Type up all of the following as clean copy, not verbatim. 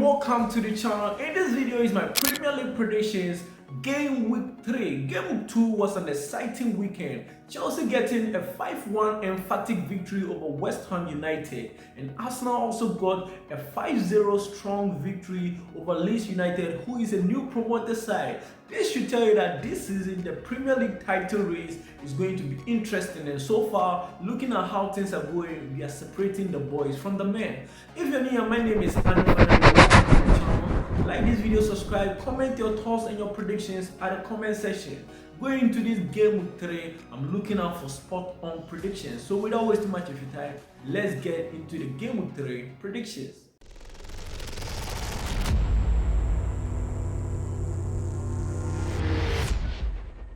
welcome to the channel. In this video is my Premier League predictions. Game week 3. Game week 2 was an exciting weekend. Chelsea getting a 5-1 emphatic victory over West Ham United, and Arsenal also got a 5-0 strong victory over Leeds United, who is a new promoted side. This should tell you that this season the Premier League title race is going to be interesting, and so far, looking at how things are going, we are separating the boys from the men. If you're new, my name is Andy. Like this video, subscribe, comment your thoughts and your predictions at the comment section. Going into this game week 3, I'm looking out for spot on predictions. So without wasting much of your time, let's get into the game week 3 predictions.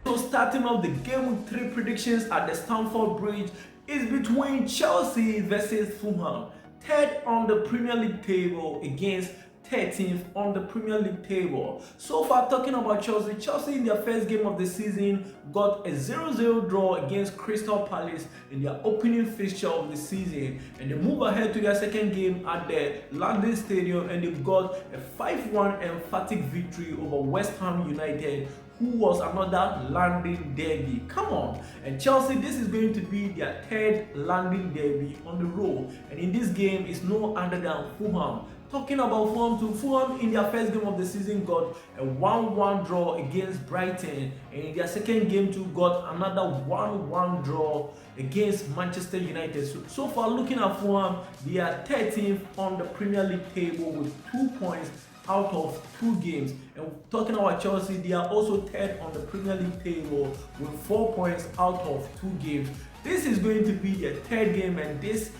So starting off the game week 3 predictions at the Stamford Bridge is between Chelsea versus Fulham, third on the Premier League table against 13th on the Premier League table. So far, talking about Chelsea in their first game of the season got a 0-0 draw against Crystal Palace in their opening fixture of the season, and they move ahead to their second game at the London Stadium and they got a 5-1 emphatic victory over West Ham United, who was another London derby. Come on. And Chelsea, this is going to be their third London derby on the road, and in this game is no other than Fulham. Talking about Fulham in their first game of the season got a 1-1 draw against Brighton, and in their second game too got another 1-1 draw against Manchester United. So far, looking at Fulham, they are 13th on the Premier League table with 2 points out of 2 games. And talking about Chelsea, they are also third on the Premier League table with 4 points out of 2 games. This is going to be their third game, and this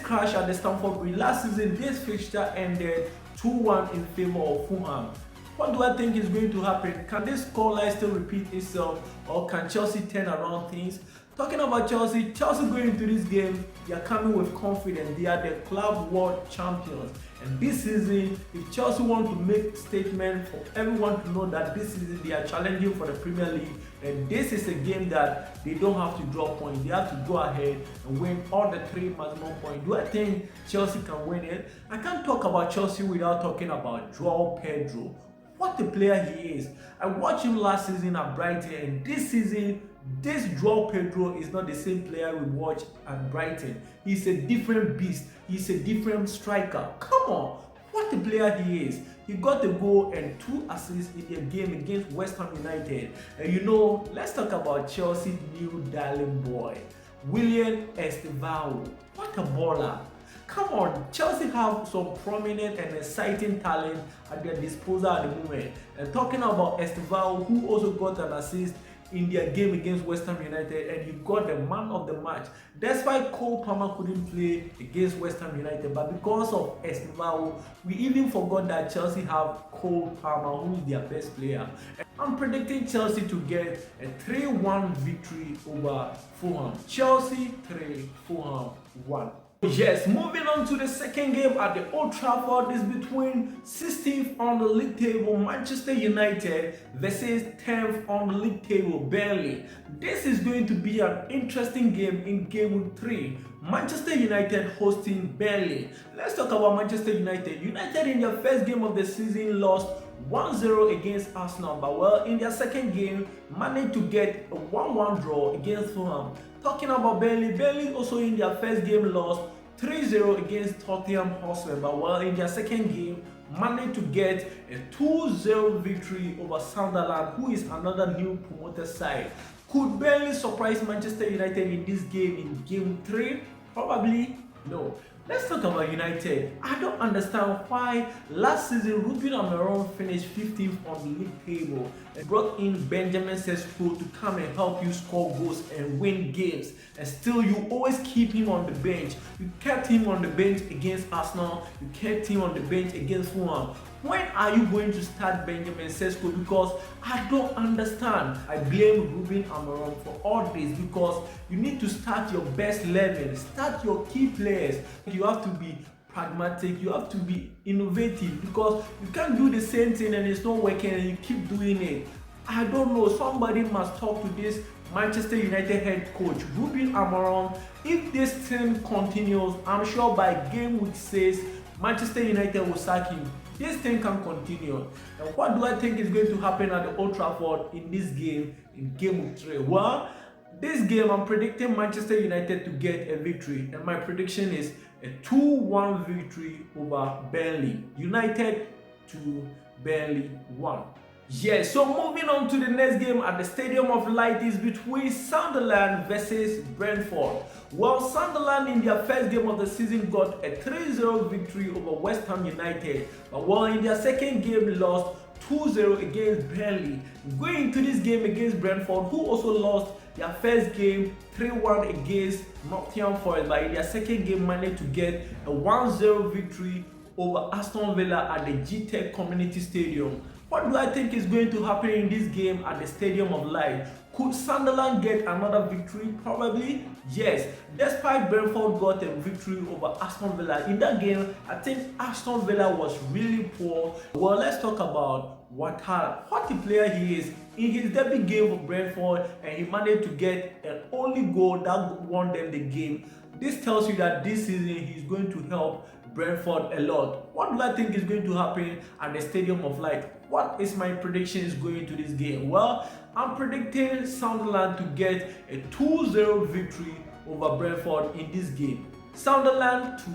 crash at the Stamford Bridge last season, this fixture ended 2-1 in favor of Fulham. What do I think is going to happen? Can this scoreline still repeat itself, or can Chelsea turn around things? Talking about Chelsea going into this game, they are coming with confidence. They are the club world champions. And this season, if Chelsea want to make a statement for everyone to know that this season they are challenging for the Premier League, and this is a game that they don't have to draw points. They have to go ahead and win all the 3 maximum points. Do I think Chelsea can win it? I can't talk about Chelsea without talking about João Pedro. What a player he is. I watched him last season at Brighton, and this season, this João Pedro is not the same player we watched at Brighton. He's a different beast. He's a different striker. Come on, what a player he is. He got a goal and 2 assists in their game against West Ham United. And you know, let's talk about Chelsea's new darling boy, William Estevao. What a baller. Come on, Chelsea have some prominent and exciting talent at their disposal at the moment. And talking about Estevao, who also got an assist in their game against West Ham United, and he got the man of the match. Despite Cole Palmer couldn't play against West Ham United, but because of Estevao, we even forgot that Chelsea have Cole Palmer, who is their best player. I'm predicting Chelsea to get a 3-1 victory over Fulham. Chelsea 3, Fulham 1. Yes, moving on to the second game at the Old Trafford is between 16th on the league table Manchester United versus 10th on the league table Burnley. This is going to be an interesting game in game week 3. Manchester United hosting Burnley. Let's talk about Manchester United. United in their first game of the season lost 1-0 against Aston, but well, in their second game managed to get a 1-1 draw against Fulham. Talking about Burnley also in their first game lost 3-0 against Tottenham Hotspur, but well, in their second game managed to get a 2-0 victory over Sunderland, who is another new promoted side. Could Burnley surprise Manchester United in this game in game 3? Probably no. Let's talk about United. I don't understand why last season Ruben Amorim finished 15th on the league table and brought in Benjamin Sesko to come and help you score goals and win games, and still you always keep him on the bench. You kept him on the bench against Arsenal, you kept him on the bench against Fulham. When are you going to start Benjamin Sesko? Because I don't understand. I blame Ruben Amorim for all this, because you need to start your best 11, start your key players. You have to be pragmatic, you have to be innovative, because you can't do the same thing and it's not working and you keep doing it. I don't know, somebody must talk to this Manchester United head coach Ruben Amorim. If this thing continues, I'm sure by game week 6 Manchester United will sack him. This thing can continue. And what do I think is going to happen at the Old Trafford in this game, in game week 3? Well, this game I'm predicting Manchester United to get a victory, and my prediction is a 2-1 victory over Burnley. United 2, Burnley 1. Yes, so moving on to the next game at the Stadium of Light is between Sunderland versus Brentford. Well, Sunderland in their first game of the season got a 3-0 victory over West Ham United, but well, in their second game lost 2-0 against Burnley. Going into this game against Brentford, who also lost their first game 3-1 against Nottingham Forest, but in their second game managed to get a 1-0 victory over Aston Villa at the GTEC Community Stadium. What do I think is going to happen in this game at the Stadium of Light? Could Sunderland get another victory? Probably yes. Despite Brentford got a victory over Aston Villa, in that game I think Aston Villa was really poor. Well, let's talk about what a player he is. In his debut game for Brentford, and he managed to get an only goal that won them the game. This tells you that this season he's going to help Brentford a lot. What do I think is going to happen at the Stadium of Light? What is my predictions going to this game? Well, I'm predicting Sunderland to get a 2-0 victory over Brentford in this game. Sunderland 2,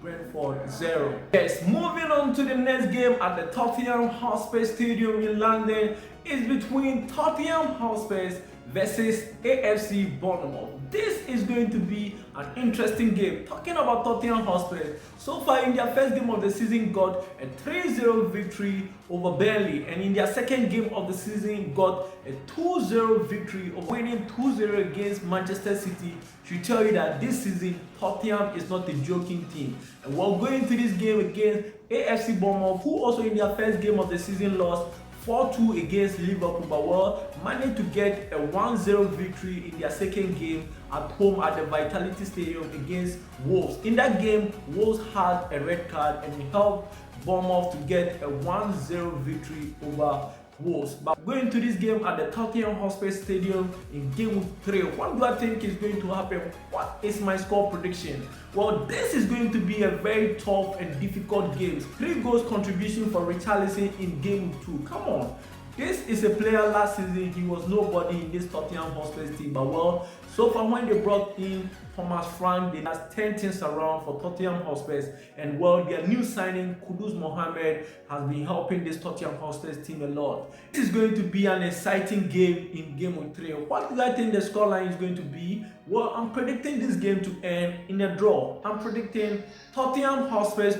Brentford 0. Yes, moving on to the next game at the Tottenham Hotspur Stadium in London is between Tottenham Hotspur versus AFC Bournemouth. This is going to be an interesting game. Talking about Tottenham Hotspur, so far in their first game of the season got a 3-0 victory over Burnley, and in their second game of the season got a 2-0 victory of winning 2-0 against Manchester City. Should tell you that this season Tottenham is not a joking team. And while going into this game against AFC Bournemouth, who also in their first game of the season lost 4-2 against Liverpool, but well, managed to get a 1-0 victory in their second game at home at the Vitality Stadium against Wolves. In that game, Wolves had a red card and it helped Bournemouth to get a 1-0 victory over Wolves. But going into this game at the Tottenham Hotspur Stadium in game week 3, what do I think is going to happen? What is my score prediction? Well, this is going to be a very tough and difficult game. 3 goals contribution for Richarlison in game week 2. Come on. This is a player last season, he was nobody in this Tottenham Hotspur team, but well, so far when they brought in Thomas Frank, they has turned things around for Tottenham Hotspur, and well, their new signing, Kudus Mohamed, has been helping this Tottenham Hotspur team a lot. This is going to be an exciting game in game week 3. What do I think the scoreline is going to be? Well, I'm predicting this game to end in a draw. I'm predicting Tottenham Hotspur 2,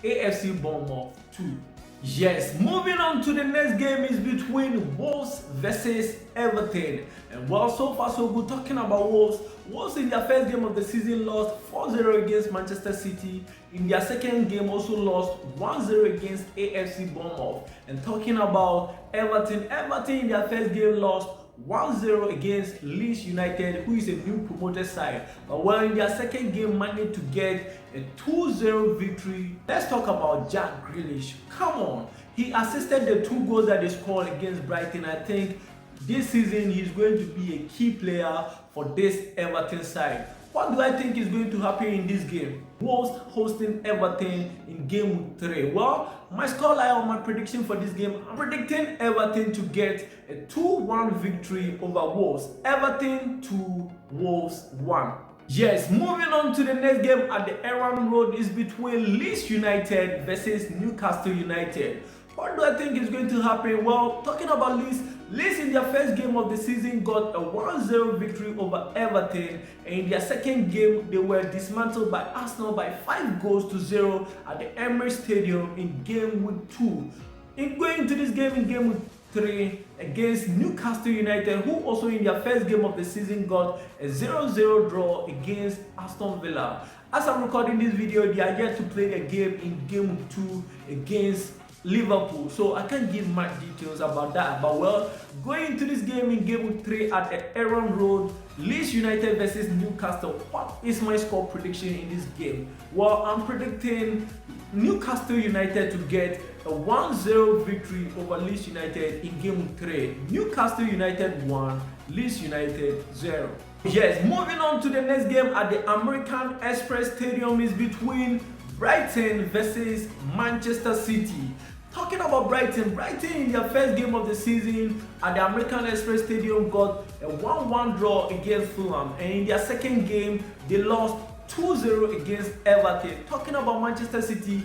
AFC Bournemouth 2. Yes, moving on to the next game is between Wolves versus Everton. And well, so far so good. Talking about Wolves, Wolves in their first game of the season lost 4-0 against Manchester City. In their second game also lost 1-0 against AFC Bournemouth. And talking about Everton in their first game lost 1-0 against Leeds United, who is a new promoted side. But well, in their second game managed to get a 2-0 victory. Let's talk about Jack Grealish. Come on, he assisted the 2 goals that they scored against Brighton. I think this season he's going to be a key player for this Everton side. What do I think is going to happen in this game? Wolves hosting Everton in game week 3. Well, my scoreline on my prediction for this game, I'm predicting Everton to get a 2-1 victory over Wolves. Everton 2, Wolves 1. Yes, moving on to the next game at the Elland Road is between Leeds United versus Newcastle United. What do I think is going to happen? Well, talking about Leeds in their first game of the season got a 1-0 victory over Everton, and in their second game they were dismantled by Arsenal by 5-0 at the Emirates Stadium in game week 2. In going into this game in game week 3 against Newcastle United, who also in their first game of the season got a 0-0 draw against Aston Villa. As I'm recording this video, they are yet to play a game in game week 2 against Liverpool, so I can't give much details about that. But well, going into this game in game week 3 at the Elland Road, Leeds United versus Newcastle, what is my score prediction in this game? Well, I'm predicting Newcastle United to get a 1-0 victory over Leeds United in game week 3. Newcastle United 1, Leeds United 0. Yes, moving on to the next game at the American Express Stadium is between Brighton versus Manchester City. Talking about Brighton in their first game of the season at the American Express Stadium got a 1-1 draw against Fulham, and in their second game they lost 2-0 against Everton. Talking about Manchester City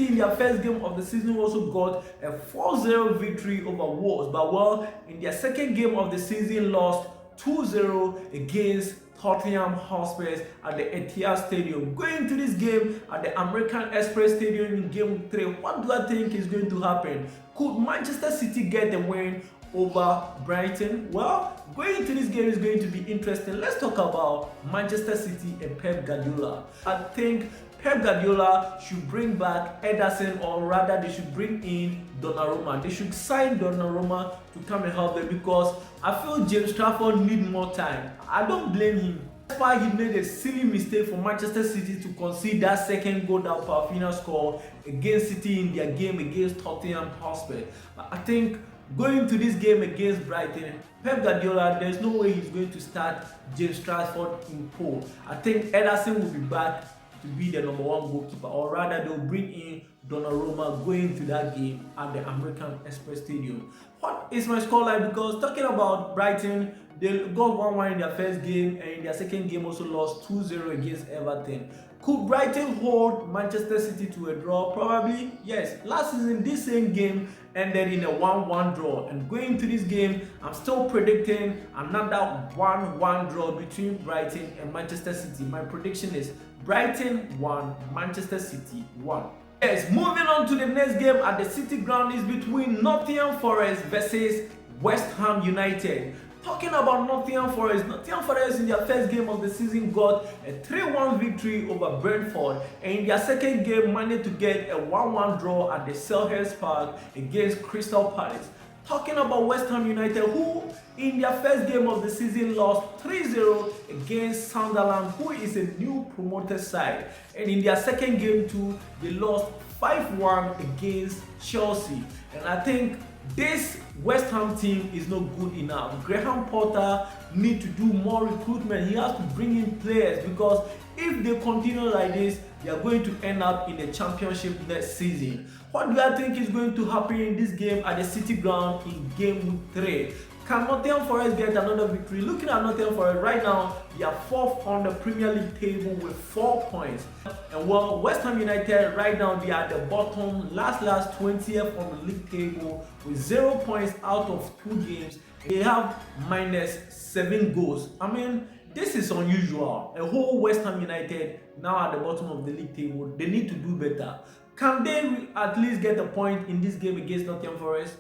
in their first game of the season also got a 4-0 victory over Wolves, but in their second game of the season lost 2-0 against Nottingham Hotspurs at the Etihad Stadium. Going to this game at the American Express Stadium in Game 3, what do I think is going to happen? Could Manchester City get the win over Brighton? Well, going to this game is going to be interesting. Let's talk about Manchester City and Pep Guardiola. I think Pep Guardiola should bring back Ederson, or rather they should bring in Donnarumma. They should sign Donnarumma to come and help them, because I feel James Trafford needs more time. I don't blame him. That's why he made a silly mistake for Manchester City to concede that second goal that Parfina scored against City in their game against Tottenham Hotspur. I think going to this game against Brighton, Pep Guardiola, there's no way he's going to start James Trafford in pole. I think Ederson will be back to be the #1 goalkeeper, or rather they'll bring in Donnarumma going to that game at the American Express Stadium. What is my scoreline? Because talking about Brighton, they got 1-1 in their first game, and in their second game also lost 2-0 against Everton. Could Brighton hold Manchester City to a draw? Probably, yes. Last season, this same game ended in a 1-1 draw, and going to this game, I'm still predicting another 1-1 draw between Brighton and Manchester City. My prediction is Brighton 1, Manchester City 1. Yes, moving on to the next game at the City Ground is between Nottingham Forest versus West Ham United. Talking about Nottingham Forest in their first game of the season got a 3-1 victory over Brentford, and in their second game managed to get a 1-1 draw at the Selhurst Park against Crystal Palace. Talking about West Ham United, who in their first game of the season lost 3-0 against Sunderland, who is a new promoted side, and in their second game too, they lost 5-1 against Chelsea. And I think this West Ham team is not good enough. Graham Potter needs to do more recruitment. He has to bring in players, because if they continue like this, they are going to end up in the championship next season. What do I think is going to happen in this game at the City Ground in Game 3? Can Nottingham Forest get another victory? Looking at Nottingham Forest right now, they are 4th on the Premier League table with 4 points. And West Ham United right now, they are at the bottom, last 20th on the league table with 0 points out of 2 games. They have -7 goals. I mean, this is unusual. A whole West Ham United now at the bottom of the league table. They need to do better. Can they at least get a point in this game against Nottingham Forest?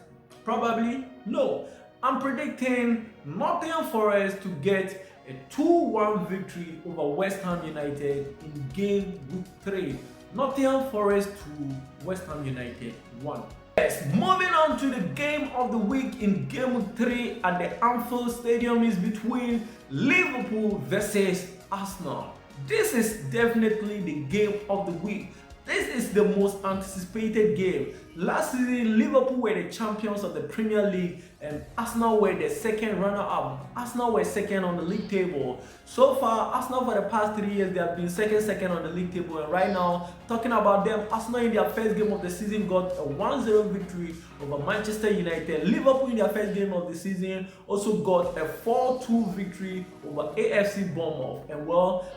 Probably no. I'm predicting Nottingham Forest to get a 2-1 victory over West Ham United in Game 3. Nottingham Forest 2, West Ham United 1. Yes, moving on to the game of the week in Game 3 at the Anfield Stadium is between Liverpool versus Arsenal. This is definitely the game of the week. This is the most anticipated game. Last season, Liverpool were the champions of the Premier League and Arsenal were the second runner-up. Arsenal were second on the league table. So far, Arsenal for the past 3 years, they have been second on the league table. And right now, talking about them, Arsenal in their first game of the season got a 1-0 victory over Manchester United. Liverpool in their first game of the season also got a 4-2 victory over AFC Bournemouth. And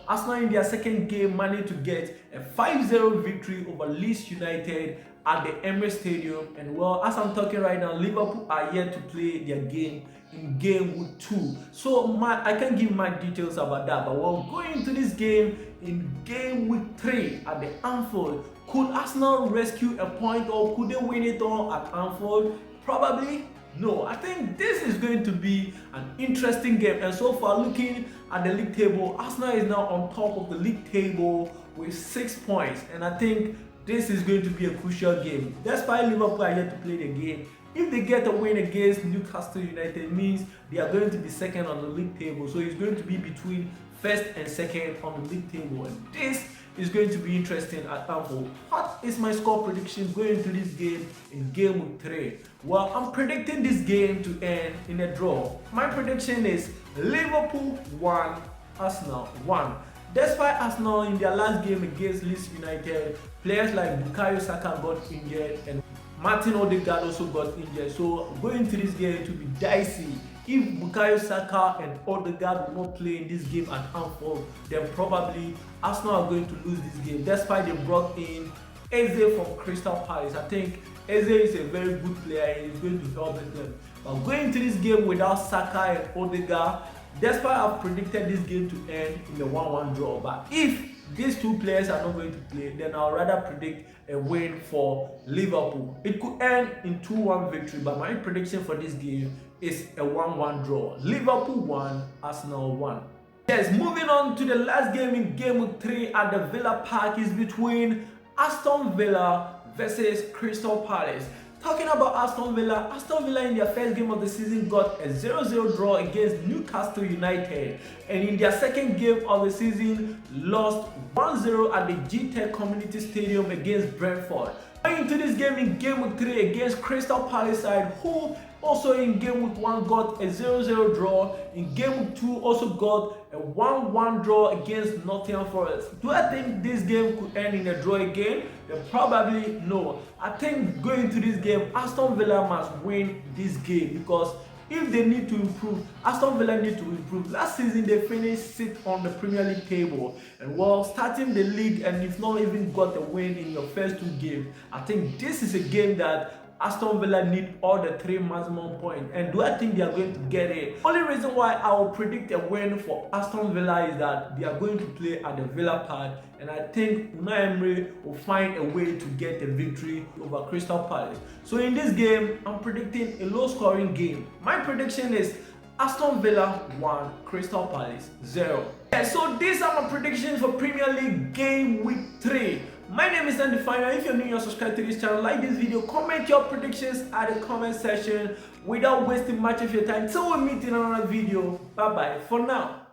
Arsenal in their second game managed to get a 5-0 victory over Leeds United at the Emirates Stadium. And as I'm talking right now, Liverpool are yet to play their game in Game 2. So I can't give my details about that. But going into this game in Game 3 at the Anfield, could Arsenal rescue a point, or could they win it all at Anfield? Probably no. I think this is going to be an interesting game. And so far, looking at the league table, Arsenal is now on top of the league table with 6 points. And I think this is going to be a crucial game. Despite Liverpool are yet to play the game, if they get a win against Newcastle United, it means they are going to be second on the league table. So it's going to be between first and second on the league table. And this is going to be interesting at Anfield. What is my score prediction going into this game in Game 3? I'm predicting this game to end in a draw. My prediction is Liverpool 1, Arsenal 1. Despite Arsenal in their last game against Leeds United, players like Bukayo Saka got injured and Martin Odegaard also got injured. So going into this game to be dicey. If Bukayo Saka and Odegaard will not play in this game at Anfield, then probably Arsenal are going to lose this game. Despite they brought in Eze from Crystal Palace. I think Eze is a very good player and is going to help them. But going into this game without Saka and Odegaard, despite I've predicted this game to end in a 1-1 draw, but if these two players are not going to play, then I'll rather predict a win for Liverpool. It could end in 2-1 victory, but my prediction for this game is a 1-1 draw. Liverpool 1, Arsenal 1. Yes, moving on to the last game in game week 3 at the Villa Park is between Aston Villa versus Crystal Palace. Talking about Aston Villa in their first game of the season got a 0-0 draw against Newcastle United, and in their second game of the season lost 1-0 at the GTEC Community Stadium against Brentford. Going into this game in game week 3 against Crystal Palace side, who also in game week 1 got a 0-0 draw. In game week 2 also got a 1-1 draw against Nottingham Forest. Do I think this game could end in a draw again? Then probably no. I think going into this game, Aston Villa must win this game, because if they need to improve, Aston Villa need to improve. Last season they finished 6th on the Premier League table, and while starting the league and you've not even got a win in your first 2 games, I think this is a game that Aston Villa need all the 3 maximum points. And do I think they are going to get it? Only reason why I will predict a win for Aston Villa is that they are going to play at the Villa Park, and I think Unai Emery will find a way to get a victory over Crystal Palace. So in this game, I'm predicting a low scoring game. My prediction is Aston Villa 1, Crystal Palace 0. Yeah, so these are my predictions for Premier League game week 3. My name is Andy Final. If you're new, you're subscribed to this channel, like this video, comment your predictions at the comment section without wasting much of your time. Till we meet in another video. Bye bye for now.